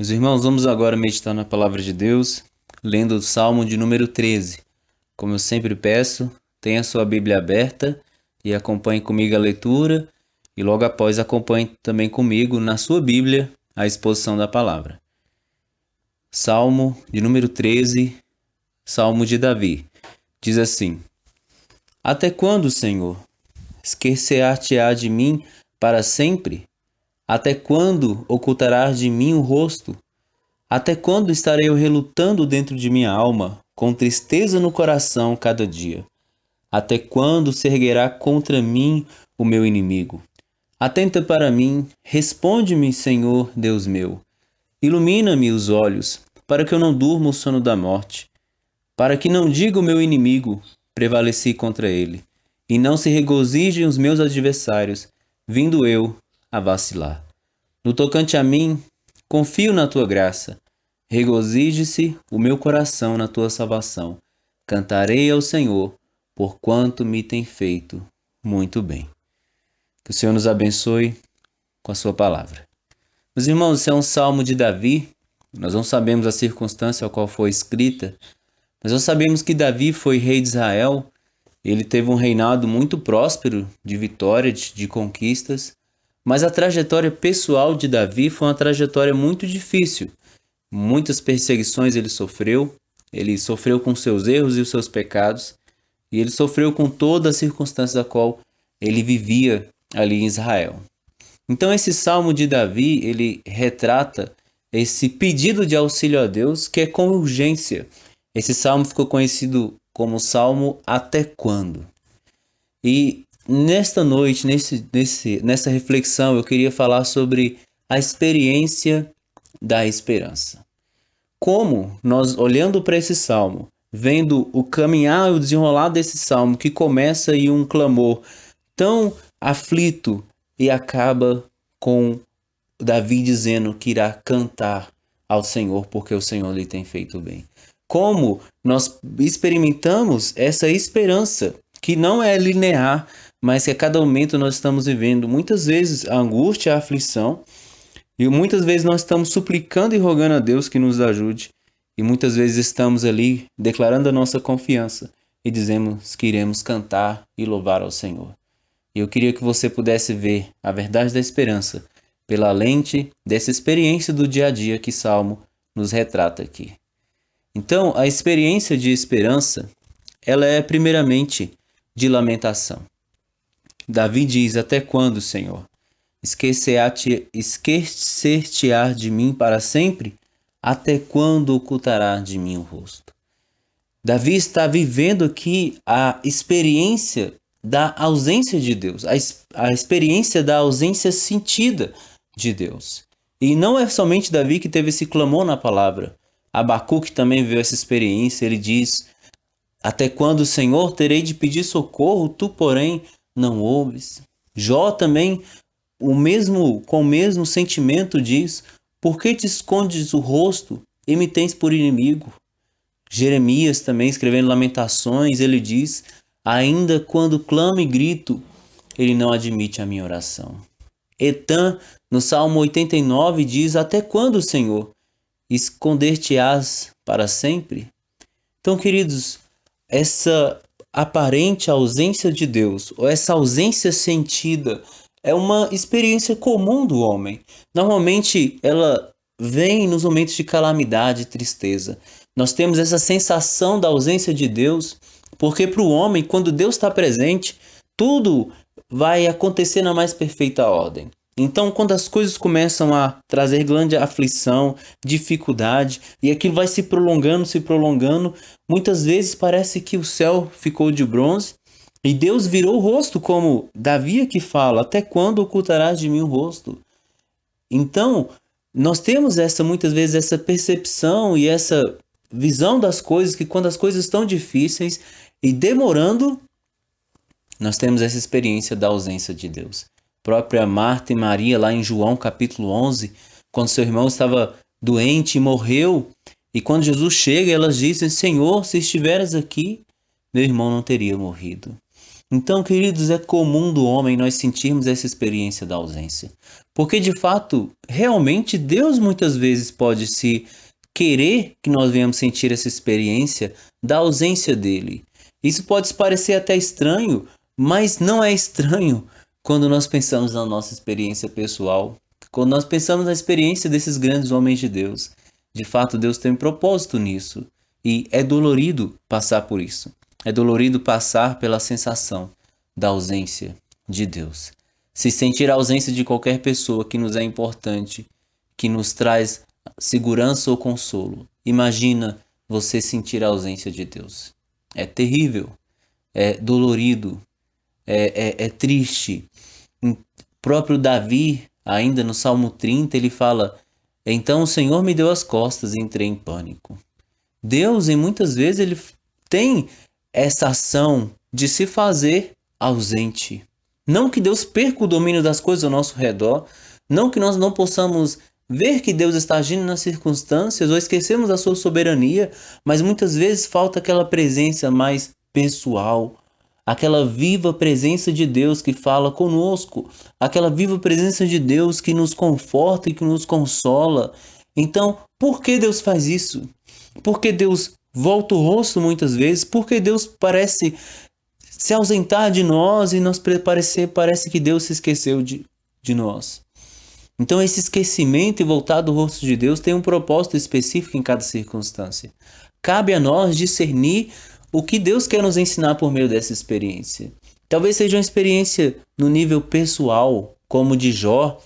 Meus irmãos, vamos agora meditar na palavra de Deus, lendo o Salmo de número 13. Como eu sempre peço, tenha sua Bíblia aberta e acompanhe comigo a leitura, e logo após acompanhe também comigo na sua Bíblia a exposição da palavra. Salmo de número 13, Salmo de Davi. Diz assim: Até quando, Senhor? Esquecer-te-á de mim para sempre? Até quando ocultarás de mim o rosto? Até quando estarei eu relutando dentro de minha alma, com tristeza no coração cada dia? Até quando se erguerá contra mim o meu inimigo? Atenta para mim, responde-me, Senhor Deus meu. Ilumina-me os olhos, para que eu não durma o sono da morte, para que não diga o meu inimigo, prevaleci contra ele, e não se regozijem os meus adversários, vindo eu a vacilar. No tocante a mim, confio na tua graça. Regozije-se o meu coração na tua salvação. Cantarei ao Senhor, porquanto me tem feito muito bem. Que o Senhor nos abençoe com a sua palavra. Meus irmãos, esse é um salmo de Davi. Nós não sabemos a circunstância a qual foi escrita, mas nós sabemos que Davi foi rei de Israel. Ele teve um reinado muito próspero, de vitória, de conquistas. Mas a trajetória pessoal de Davi foi uma trajetória muito difícil. Muitas perseguições ele sofreu com seus erros e os seus pecados, e ele sofreu com toda a circunstância da qual ele vivia ali em Israel. Então esse Salmo de Davi, ele retrata esse pedido de auxílio a Deus que é com urgência. Esse salmo ficou conhecido como Salmo Até Quando? E nesta noite, nessa reflexão, eu queria falar sobre a experiência da esperança. Como nós, olhando para esse salmo, vendo o caminhar e o desenrolar desse salmo, que começa em um clamor tão aflito e acaba com Davi dizendo que irá cantar ao Senhor porque o Senhor lhe tem feito bem. Como nós experimentamos essa esperança que não é linear, mas que a cada momento nós estamos vivendo muitas vezes a angústia, a aflição, e muitas vezes nós estamos suplicando e rogando a Deus que nos ajude, e muitas vezes estamos ali declarando a nossa confiança e dizemos que iremos cantar e louvar ao Senhor. E eu queria que você pudesse ver a verdade da esperança pela lente dessa experiência do dia a dia que Salmo nos retrata aqui. Então, a experiência de esperança, ela é primeiramente de lamentação. Davi diz: Até quando, Senhor? Esquecer-te-á de mim para sempre? Até quando ocultará de mim o rosto? Davi está vivendo aqui a experiência da ausência de Deus, a experiência da ausência sentida de Deus. E não é somente Davi que teve esse clamor na palavra. Abacuque também viveu essa experiência. Ele diz: Até quando, Senhor, terei de pedir socorro? Tu, porém, não ouves. Jó também, com o mesmo sentimento, diz: Por que te escondes o rosto e me tens por inimigo? Jeremias também, escrevendo Lamentações, ele diz: Ainda quando clamo e grito, ele não admite a minha oração. Etã, no Salmo 89, diz: Até quando, Senhor? Esconder-te-ás para sempre? Então, queridos, essa aparente ausência de Deus, ou essa ausência sentida, é uma experiência comum do homem. Normalmente, ela vem nos momentos de calamidade e tristeza. Nós temos essa sensação da ausência de Deus, porque para o homem, quando Deus está presente, tudo vai acontecer na mais perfeita ordem. Então, quando as coisas começam a trazer grande aflição, dificuldade, e aquilo vai se prolongando, muitas vezes parece que o céu ficou de bronze e Deus virou o rosto, como Davi que fala: Até quando ocultarás de mim o rosto? Então, nós temos muitas vezes essa percepção e essa visão das coisas, que quando as coisas estão difíceis e demorando, nós temos essa experiência da ausência de Deus. Própria Marta e Maria, lá em João capítulo 11, quando seu irmão estava doente e morreu, e quando Jesus chega, elas dizem: Senhor, se estiveras aqui, meu irmão não teria morrido. Então, queridos, é comum do homem nós sentirmos essa experiência da ausência. Porque, de fato, realmente Deus muitas vezes pode se querer que nós venhamos sentir essa experiência da ausência dele. Isso pode parecer até estranho, mas não é estranho quando nós pensamos na nossa experiência pessoal, quando nós pensamos na experiência desses grandes homens de Deus. De fato, Deus tem um propósito nisso. E é dolorido passar por isso. É dolorido passar pela sensação da ausência de Deus. Se sentir a ausência de qualquer pessoa que nos é importante, que nos traz segurança ou consolo. Imagina você sentir a ausência de Deus. É terrível, é dolorido, é triste. O próprio Davi, ainda no Salmo 30, ele fala: Então o Senhor me deu as costas e entrei em pânico. Deus, em muitas vezes, ele tem essa ação de se fazer ausente. Não que Deus perca o domínio das coisas ao nosso redor, não que nós não possamos ver que Deus está agindo nas circunstâncias ou esquecemos a sua soberania, mas muitas vezes falta aquela presença mais pessoal, aquela viva presença de Deus que fala conosco, aquela viva presença de Deus que nos conforta e que nos consola. Então, por que Deus faz isso? Porque Deus volta o rosto muitas vezes, porque Deus parece se ausentar de nós e parece que Deus se esqueceu de nós. Então esse esquecimento e voltar do rosto de Deus tem um propósito específico em cada circunstância. Cabe a nós discernir o que Deus quer nos ensinar por meio dessa experiência. Talvez seja uma experiência no nível pessoal, como de Jó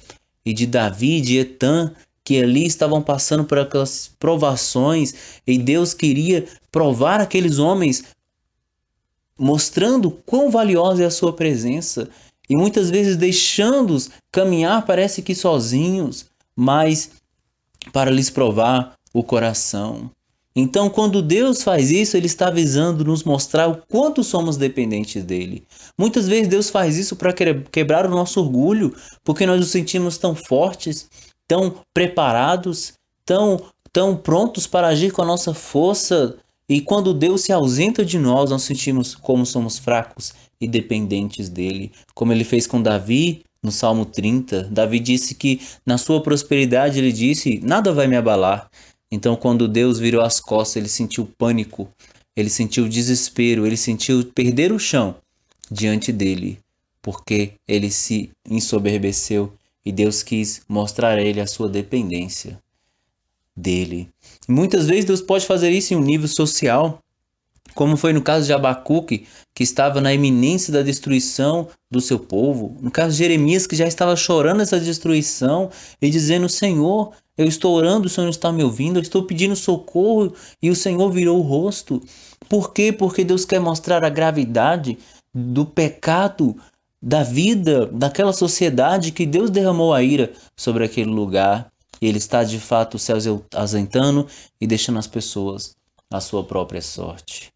e de Davi, de Etã, que ali estavam passando por aquelas provações e Deus queria provar aqueles homens, mostrando quão valiosa é a sua presença e muitas vezes deixando-os caminhar, parece que sozinhos, mas para lhes provar o coração. Então, quando Deus faz isso, Ele está visando nos mostrar o quanto somos dependentes dEle. Muitas vezes Deus faz isso para quebrar o nosso orgulho, porque nós nos sentimos tão fortes, tão preparados, tão prontos para agir com a nossa força. E quando Deus se ausenta de nós, nós sentimos como somos fracos e dependentes dEle. Como Ele fez com Davi, no Salmo 30, Davi disse que na sua prosperidade ele disse: Nada vai me abalar. Então, quando Deus virou as costas, ele sentiu pânico, ele sentiu desespero, ele sentiu perder o chão diante dele, porque ele se ensoberbeceu e Deus quis mostrar a ele a sua dependência dele. E muitas vezes Deus pode fazer isso em um nível social, como foi no caso de Abacuque, que estava na iminência da destruição do seu povo. No caso de Jeremias, que já estava chorando essa destruição e dizendo: Senhor, eu estou orando, o Senhor não está me ouvindo, eu estou pedindo socorro e o Senhor virou o rosto. Por quê? Porque Deus quer mostrar a gravidade do pecado, da vida, daquela sociedade, que Deus derramou a ira sobre aquele lugar. E Ele está de fato se ausentando e deixando as pessoas à sua própria sorte.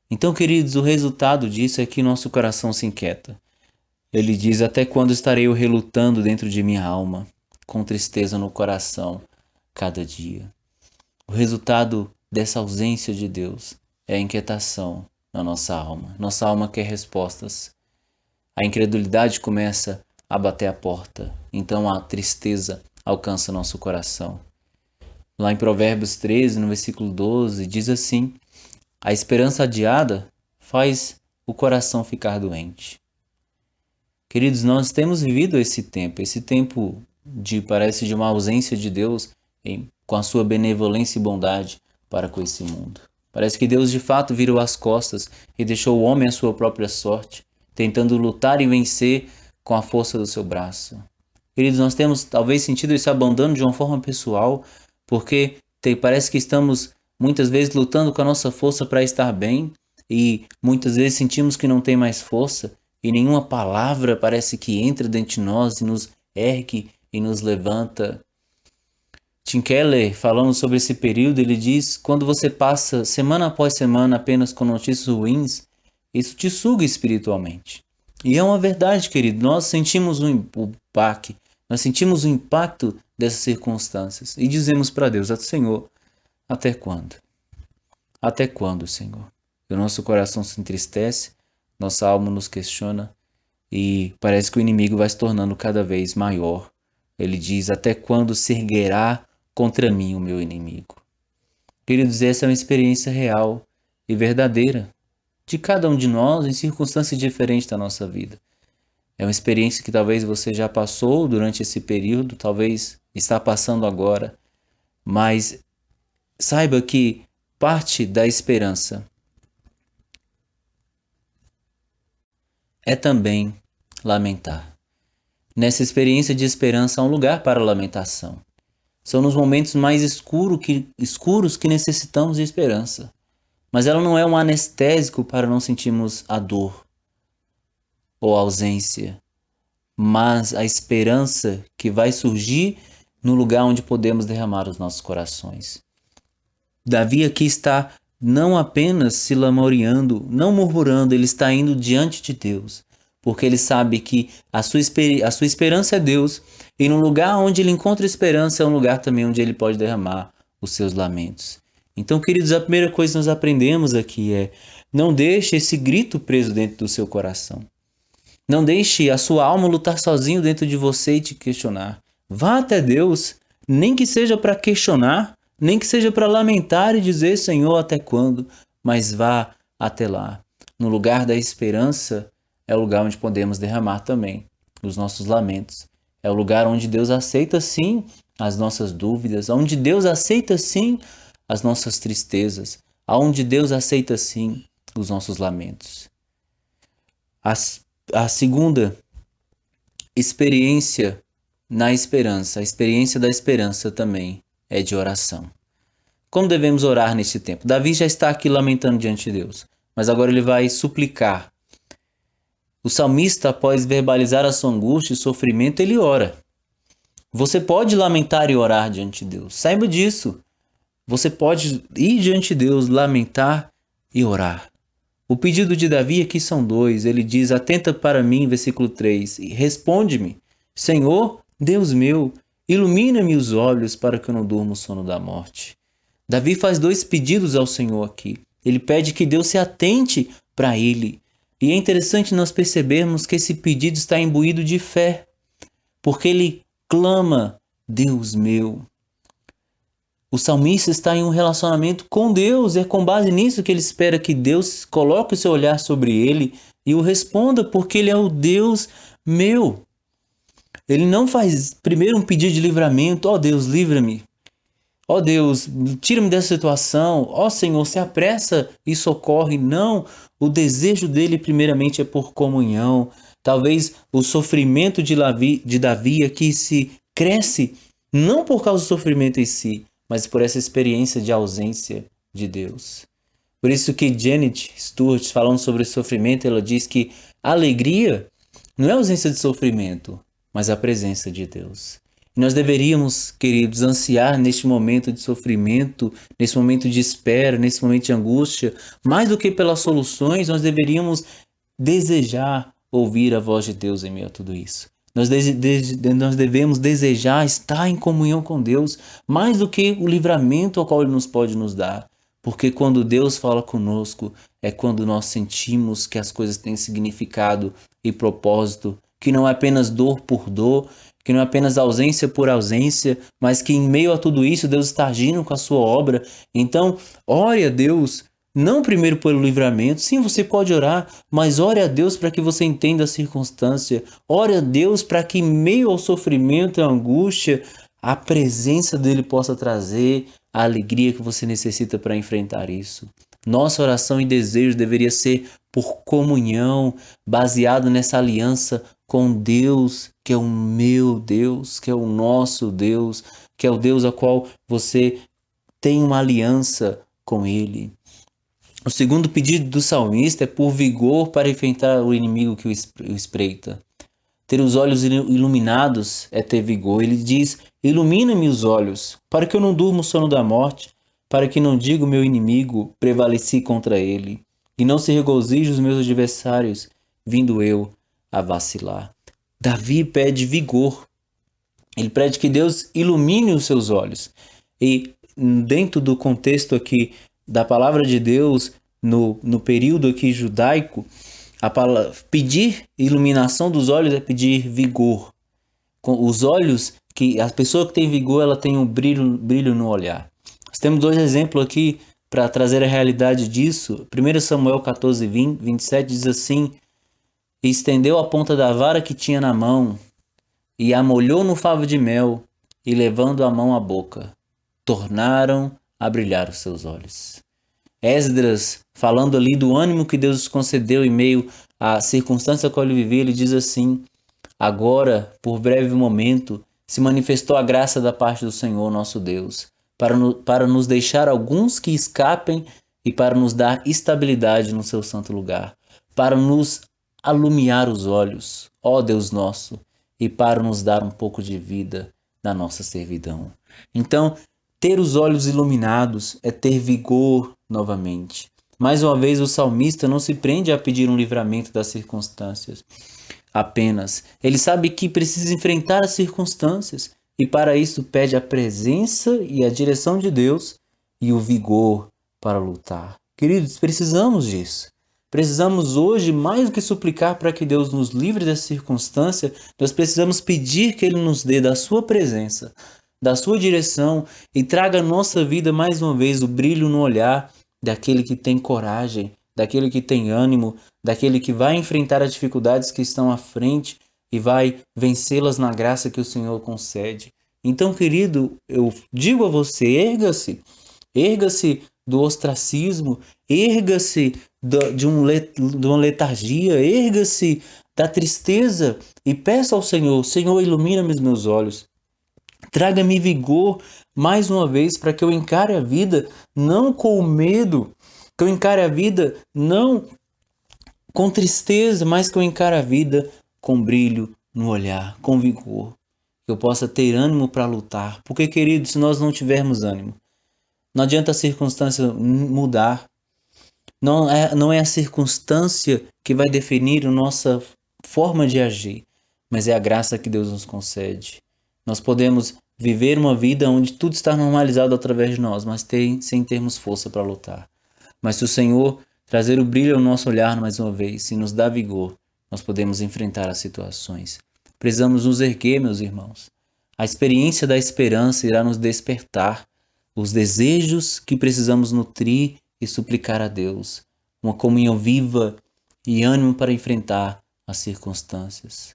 Então, queridos, o resultado disso é que nosso coração se inquieta. Ele diz: Até quando estarei eu relutando dentro de minha alma, com tristeza no coração, cada dia? O resultado dessa ausência de Deus é a inquietação na nossa alma. Nossa alma quer respostas. A incredulidade começa a bater a porta. Então a tristeza alcança nosso coração. Lá em Provérbios 13, no versículo 12, diz assim: A esperança adiada faz o coração ficar doente. Queridos, nós temos vivido esse tempo parece de uma ausência de Deus com a sua benevolência e bondade para com esse mundo. Parece que Deus de fato virou as costas e deixou o homem à sua própria sorte, tentando lutar e vencer com a força do seu braço. Queridos, nós temos talvez sentido esse abandono de uma forma pessoal, porque parece que estamos muitas vezes lutando com a nossa força para estar bem e muitas vezes sentimos que não tem mais força e nenhuma palavra parece que entra dentro de nós e nos ergue e nos levanta. Tim Keller, falando sobre esse período, ele diz: quando você passa semana após semana apenas com notícias ruins, isso te suga espiritualmente. E é uma verdade, querido, nós sentimos o baque, nós sentimos o impacto dessas circunstâncias e dizemos para Deus: Senhor, até quando? Até quando, Senhor? E o nosso coração se entristece, Nossa alma nos questiona e parece que o inimigo vai se tornando cada vez maior. Ele diz: até quando se erguerá contra mim o meu inimigo? Queridos, essa é uma experiência real e verdadeira de cada um de nós em circunstâncias diferentes da nossa vida. É uma experiência que talvez você já passou durante esse período, talvez está passando agora, mas saiba que parte da esperança é também lamentar. Nessa experiência de esperança há um lugar para a lamentação. São nos momentos mais escuros que necessitamos de esperança. Mas ela não é um anestésico para não sentirmos a dor ou a ausência, mas a esperança que vai surgir no lugar onde podemos derramar os nossos corações. Davi aqui está não apenas se lamuriando, não murmurando, ele está indo diante de Deus, porque ele sabe que a sua esperança é Deus, e no lugar onde ele encontra esperança é um lugar também onde ele pode derramar os seus lamentos. Então, queridos, a primeira coisa que nós aprendemos aqui é: não deixe esse grito preso dentro do seu coração. Não deixe a sua alma lutar sozinho dentro de você e te questionar. Vá até Deus, nem que seja para questionar, nem que seja para lamentar e dizer: Senhor, até quando? Mas vá até lá. No lugar da esperança é o lugar onde podemos derramar também os nossos lamentos. É o lugar onde Deus aceita sim as nossas dúvidas, onde Deus aceita sim as nossas tristezas, onde Deus aceita sim os nossos lamentos. A segunda experiência na esperança, a experiência da esperança também é de oração. Como devemos orar neste tempo? Davi já está aqui lamentando diante de Deus, mas agora ele vai suplicar. O salmista, após verbalizar a sua angústia e sofrimento, ele ora. Você pode lamentar e orar diante de Deus. Saiba disso. Você pode ir diante de Deus, lamentar e orar. O pedido de Davi aqui são dois. Ele diz: atenta para mim, versículo 3, e responde-me, Senhor, Deus meu, ilumina-me os olhos para que eu não durma o sono da morte. Davi faz dois pedidos ao Senhor aqui. Ele pede que Deus se atente para ele. E é interessante nós percebermos que esse pedido está imbuído de fé, porque ele clama: Deus meu. O salmista está em um relacionamento com Deus, e é com base nisso que ele espera que Deus coloque o seu olhar sobre ele e o responda, porque ele é o Deus meu. Ele não faz primeiro um pedido de livramento: ó Deus, livra-me. Ó Deus, tira-me dessa situação. Ó Senhor, se apressa e socorre. Não, o desejo dele primeiramente é por comunhão. Talvez o sofrimento de Davi aqui se cresce, não por causa do sofrimento em si, mas por essa experiência de ausência de Deus. Por isso que Janet Stewart, falando sobre o sofrimento, ela diz que a alegria não é a ausência de sofrimento, mas a presença de Deus. E nós deveríamos, queridos, ansiar neste momento de sofrimento, nesse momento de espera, nesse momento de angústia, mais do que pelas soluções, nós deveríamos desejar ouvir a voz de Deus em meio a tudo isso. Nós devemos desejar estar em comunhão com Deus, mais do que o livramento ao qual Ele nos pode nos dar. Porque quando Deus fala conosco, é quando nós sentimos que as coisas têm significado e propósito, que não é apenas dor por dor, que não é apenas ausência por ausência, mas que em meio a tudo isso Deus está agindo com a sua obra. Então, ore a Deus, não primeiro pelo livramento, sim, você pode orar, mas ore a Deus para que você entenda a circunstância. Ore a Deus para que em meio ao sofrimento e à angústia, a presença dele possa trazer a alegria que você necessita para enfrentar isso. Nossa oração e desejo deveria ser por comunhão, baseado nessa aliança com Deus, que é o meu Deus, que é o nosso Deus, que é o Deus a qual você tem uma aliança com Ele. O segundo pedido do salmista é por vigor para enfrentar o inimigo que o espreita. Ter os olhos iluminados é ter vigor. Ele diz: ilumina-me os olhos, para que eu não durma o sono da morte, para que não diga o meu inimigo, prevaleci contra ele, e não se regozije os meus adversários, vindo eu a vacilar. Davi pede vigor. Ele pede que Deus ilumine os seus olhos. E dentro do contexto aqui da palavra de Deus, no período aqui judaico, Pedir iluminação dos olhos é pedir vigor. Com os olhos, que a pessoa que tem vigor, ela tem um brilho no olhar. Nós temos dois exemplos aqui para trazer a realidade disso. 1 Samuel 14, 27 diz assim: E estendeu a ponta da vara que tinha na mão, e a molhou no favo de mel, e levando a mão à boca, tornaram a brilhar os seus olhos. Esdras, falando ali do ânimo que Deus concedeu em meio à circunstância que ele vivia, ele diz assim: Agora, por breve momento, se manifestou a graça da parte do Senhor nosso Deus, para nos deixar alguns que escapem e para nos dar estabilidade no seu santo lugar, para nos alumiar os olhos, ó Deus nosso, e para nos dar um pouco de vida na nossa servidão. Então, ter os olhos iluminados é ter vigor novamente. Mais uma vez, o salmista não se prende a pedir um livramento das circunstâncias apenas. Ele sabe que precisa enfrentar as circunstâncias e para isso pede a presença e a direção de Deus e o vigor para lutar. Queridos, precisamos disso. Precisamos hoje, mais do que suplicar para que Deus nos livre dessa circunstância, nós precisamos pedir que Ele nos dê da sua presença, da sua direção e traga à nossa vida mais uma vez o brilho no olhar daquele que tem coragem, daquele que tem ânimo, daquele que vai enfrentar as dificuldades que estão à frente e vai vencê-las na graça que o Senhor concede. Então, querido, eu digo a você, erga-se do ostracismo, erga-se de uma letargia, erga-se da tristeza e peça ao Senhor: Senhor, ilumina-me os meus olhos. Traga-me vigor mais uma vez para que eu encare a vida não com medo, que eu encare a vida não com tristeza, mas que eu encare a vida com brilho no olhar, com vigor. Que eu possa ter ânimo para lutar. Porque, querido, se nós não tivermos ânimo, não adianta a circunstância mudar. Não é a circunstância que vai definir a nossa forma de agir, mas é a graça que Deus nos concede. Nós podemos viver uma vida onde tudo está normalizado através de nós, mas sem termos força para lutar. Mas se o Senhor trazer o brilho ao nosso olhar mais uma vez e nos dar vigor, nós podemos enfrentar as situações. Precisamos nos erguer, meus irmãos. A experiência da esperança irá nos despertar os desejos que precisamos nutrir e suplicar a Deus. Uma comunhão viva e ânimo para enfrentar as circunstâncias.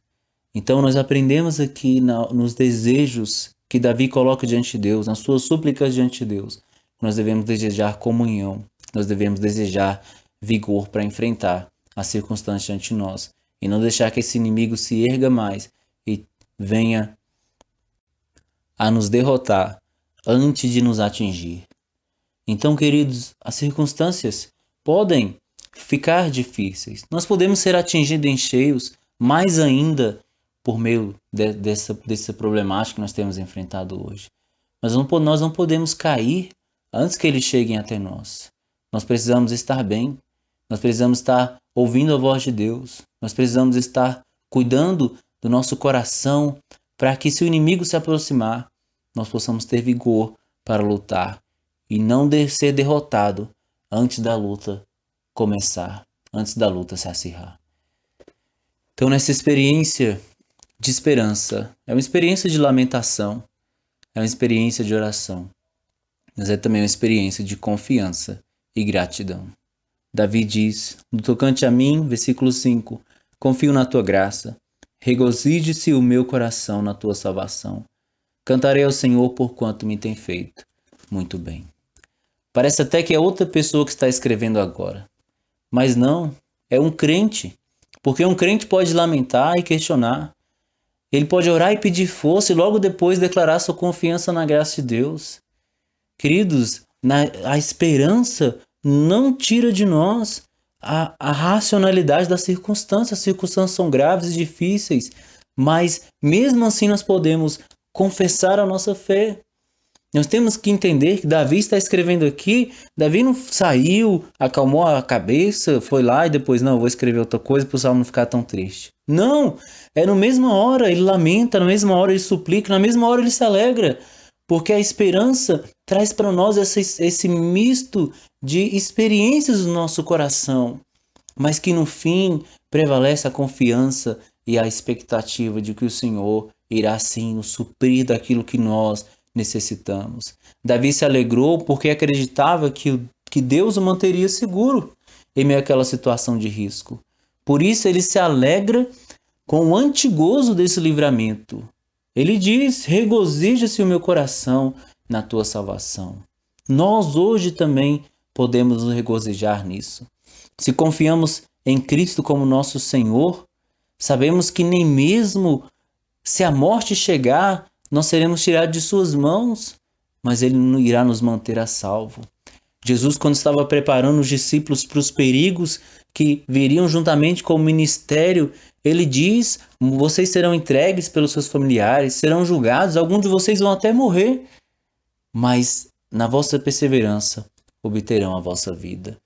Então nós aprendemos aqui nos desejos que Davi coloca diante de Deus, nas suas súplicas diante de Deus, nós devemos desejar comunhão, nós devemos desejar vigor para enfrentar as circunstâncias diante de nós e não deixar que esse inimigo se erga mais e venha a nos derrotar antes de nos atingir. Então, queridos, as circunstâncias podem ficar difíceis. Nós podemos ser atingidos em cheios, mais ainda por meio dessa problemática que nós temos enfrentado hoje. Mas nós não podemos cair antes que eles cheguem até nós. Nós precisamos estar bem, nós precisamos estar ouvindo a voz de Deus, nós precisamos estar cuidando do nosso coração para que, se o inimigo se aproximar, nós possamos ter vigor para lutar e não ser derrotado antes da luta começar, antes da luta se acirrar. Então, nessa experiência de esperança, é uma experiência de lamentação, é uma experiência de oração, mas é também uma experiência de confiança e gratidão. Davi diz, no tocante a mim, versículo 5, confio na tua graça, regozije-se o meu coração na tua salvação. Cantarei ao Senhor por quanto me tem feito muito bem. Parece até que é outra pessoa que está escrevendo agora. Mas não, é um crente. Porque um crente pode lamentar e questionar. Ele pode orar e pedir força e logo depois declarar sua confiança na graça de Deus. Queridos, a esperança não tira de nós a racionalidade das circunstâncias. As circunstâncias são graves e difíceis, mas mesmo assim nós podemos confessar a nossa fé. Nós temos que entender que Davi está escrevendo aqui, Davi não saiu, acalmou a cabeça, foi lá e depois, não, vou escrever outra coisa para o salmo não ficar tão triste. Não, é na mesma hora ele lamenta, na mesma hora ele suplica, na mesma hora ele se alegra, porque a esperança traz para nós esse misto de experiências do nosso coração. mas que no fim prevalece a confiança e a expectativa de que o Senhor irá sim nos suprir daquilo que nós necessitamos. Davi se alegrou porque acreditava que Deus o manteria seguro em meio àquela situação de risco. Por isso ele se alegra com o antigozo desse livramento. Ele diz: regozija-se o meu coração na tua salvação. Nós hoje também podemos nos regozijar nisso. Se confiamos em Cristo como nosso Senhor, sabemos que nem mesmo se a morte chegar, nós seremos tirados de suas mãos, mas Ele irá nos manter a salvo. Jesus, quando estava preparando os discípulos para os perigos que viriam juntamente com o ministério, ele diz: vocês serão entregues pelos seus familiares, serão julgados, alguns de vocês vão até morrer, mas na vossa perseverança obterão a vossa vida.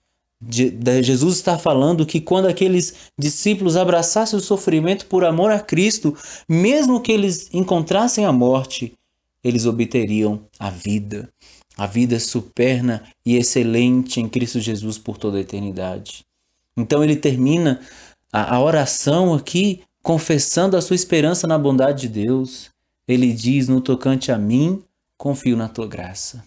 Jesus está falando que quando aqueles discípulos abraçassem o sofrimento por amor a Cristo, mesmo que eles encontrassem a morte, eles obteriam a vida superna e excelente em Cristo Jesus por toda a eternidade. Então ele termina a oração aqui confessando a sua esperança na bondade de Deus. Ele diz: no tocante a mim, confio na tua graça.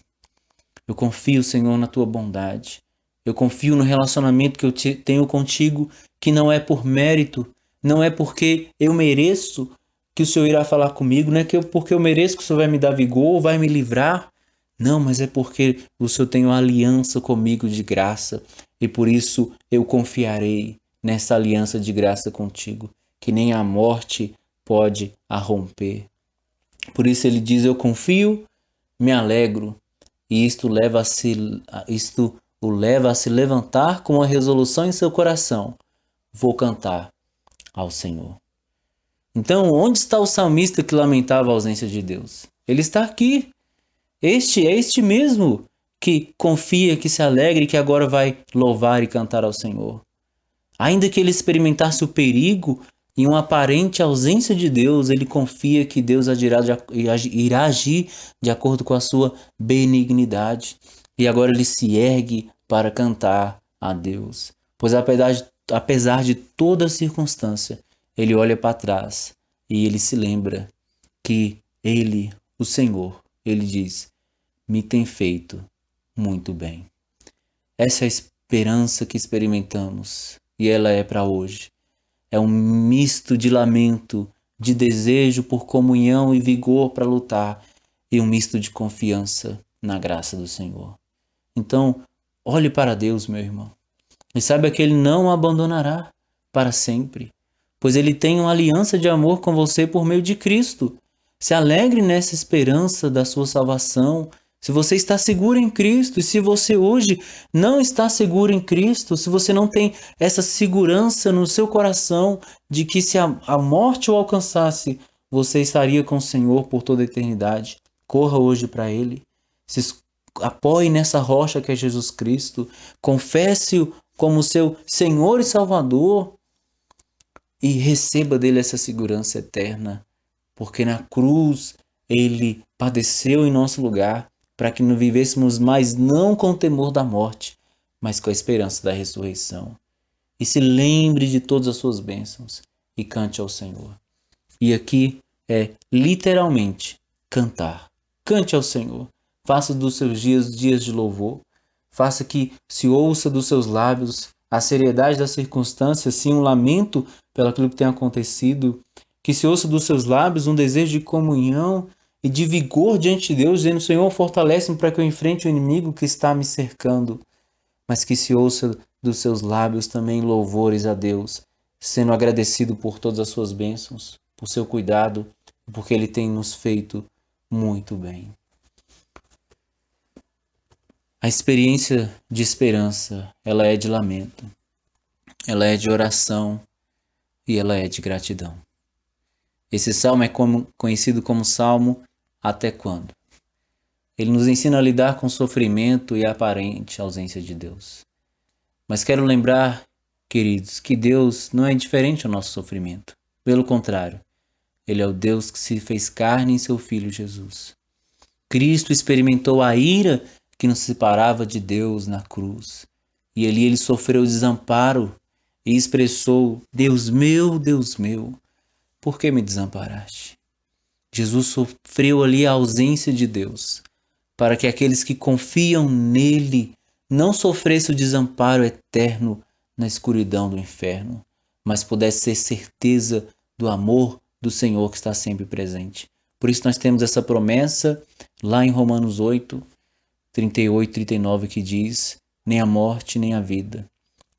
Eu confio, Senhor, na tua bondade. Eu confio no relacionamento que eu tenho contigo, que não é por mérito, não é porque eu mereço que o Senhor irá falar comigo, não é porque eu mereço que o Senhor vai me dar vigor, vai me livrar. Não, mas é porque o Senhor tem uma aliança comigo de graça e por isso eu confiarei nessa aliança de graça contigo, que nem a morte pode a romper. Por isso ele diz: eu confio, me alegro, e isto o leva a se levantar com uma resolução em seu coração: vou cantar ao Senhor. Então, onde está o salmista que lamentava a ausência de Deus? Ele está aqui. Este mesmo que confia, que se alegra e que agora vai louvar e cantar ao Senhor. Ainda que ele experimentasse o perigo e uma aparente ausência de Deus, ele confia que Deus irá agir de acordo com a sua benignidade. E agora ele se ergue para cantar a Deus. Pois apesar de toda circunstância, ele olha para trás e ele se lembra que ele, o Senhor, ele diz: me tem feito muito bem. Essa é a esperança que experimentamos e ela é para hoje. É um misto de lamento, de desejo por comunhão e vigor para lutar e um misto de confiança na graça do Senhor. Então, olhe para Deus, meu irmão, e saiba que Ele não o abandonará para sempre, pois Ele tem uma aliança de amor com você por meio de Cristo. Se alegre nessa esperança da sua salvação. Se você está seguro em Cristo, e se você hoje não está seguro em Cristo, se você não tem essa segurança no seu coração de que se a morte o alcançasse, você estaria com o Senhor por toda a eternidade, corra hoje para Ele. Se apoie nessa rocha que é Jesus Cristo, confesse-o como seu Senhor e Salvador e receba dele essa segurança eterna, porque na cruz ele padeceu em nosso lugar para que não vivêssemos mais não com o temor da morte, mas com a esperança da ressurreição. E se lembre de todas as suas bênçãos e cante ao Senhor. E aqui é literalmente cantar. Cante ao Senhor. Faça dos seus dias de louvor. Faça que se ouça dos seus lábios a seriedade das circunstâncias, sim, um lamento pelo aquilo que tem acontecido. Que se ouça dos seus lábios um desejo de comunhão e de vigor diante de Deus, dizendo: Senhor, fortalece-me para que eu enfrente o inimigo que está me cercando. Mas que se ouça dos seus lábios também louvores a Deus, sendo agradecido por todas as suas bênçãos, por seu cuidado, porque Ele tem nos feito muito bem. A experiência de esperança, ela é de lamento, ela é de oração e ela é de gratidão. Esse salmo é conhecido como Salmo Até Quando? Ele nos ensina a lidar com o sofrimento e a aparente ausência de Deus. Mas quero lembrar, queridos, que Deus não é indiferente ao nosso sofrimento. Pelo contrário, Ele é o Deus que se fez carne em seu Filho Jesus. Cristo experimentou a ira que nos separava de Deus na cruz. E ali ele sofreu o desamparo, e expressou: Deus meu, por que me desamparaste? Jesus sofreu ali a ausência de Deus, para que aqueles que confiam nele não sofressem o desamparo eterno na escuridão do inferno, mas pudesse ter certeza do amor do Senhor que está sempre presente. Por isso nós temos essa promessa lá em Romanos 8, 38 e 39, que diz: nem a morte, nem a vida,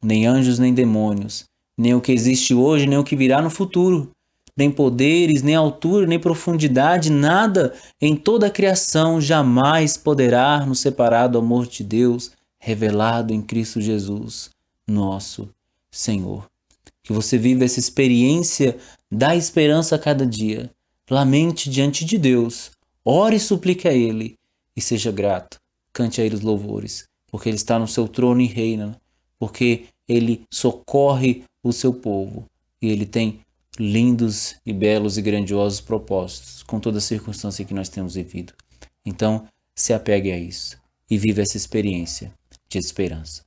nem anjos, nem demônios, nem o que existe hoje, nem o que virá no futuro, nem poderes, nem altura, nem profundidade, nada em toda a criação jamais poderá nos separar do amor de Deus revelado em Cristo Jesus, nosso Senhor. Que você viva essa experiência da esperança a cada dia. Lamente diante de Deus, ore e suplique a Ele e seja grato. Cante a Ele os louvores, porque Ele está no seu trono e reina, porque Ele socorre o seu povo e Ele tem lindos e belos e grandiosos propósitos com toda a circunstância que nós temos vivido. Então, se apegue a isso e viva essa experiência de esperança.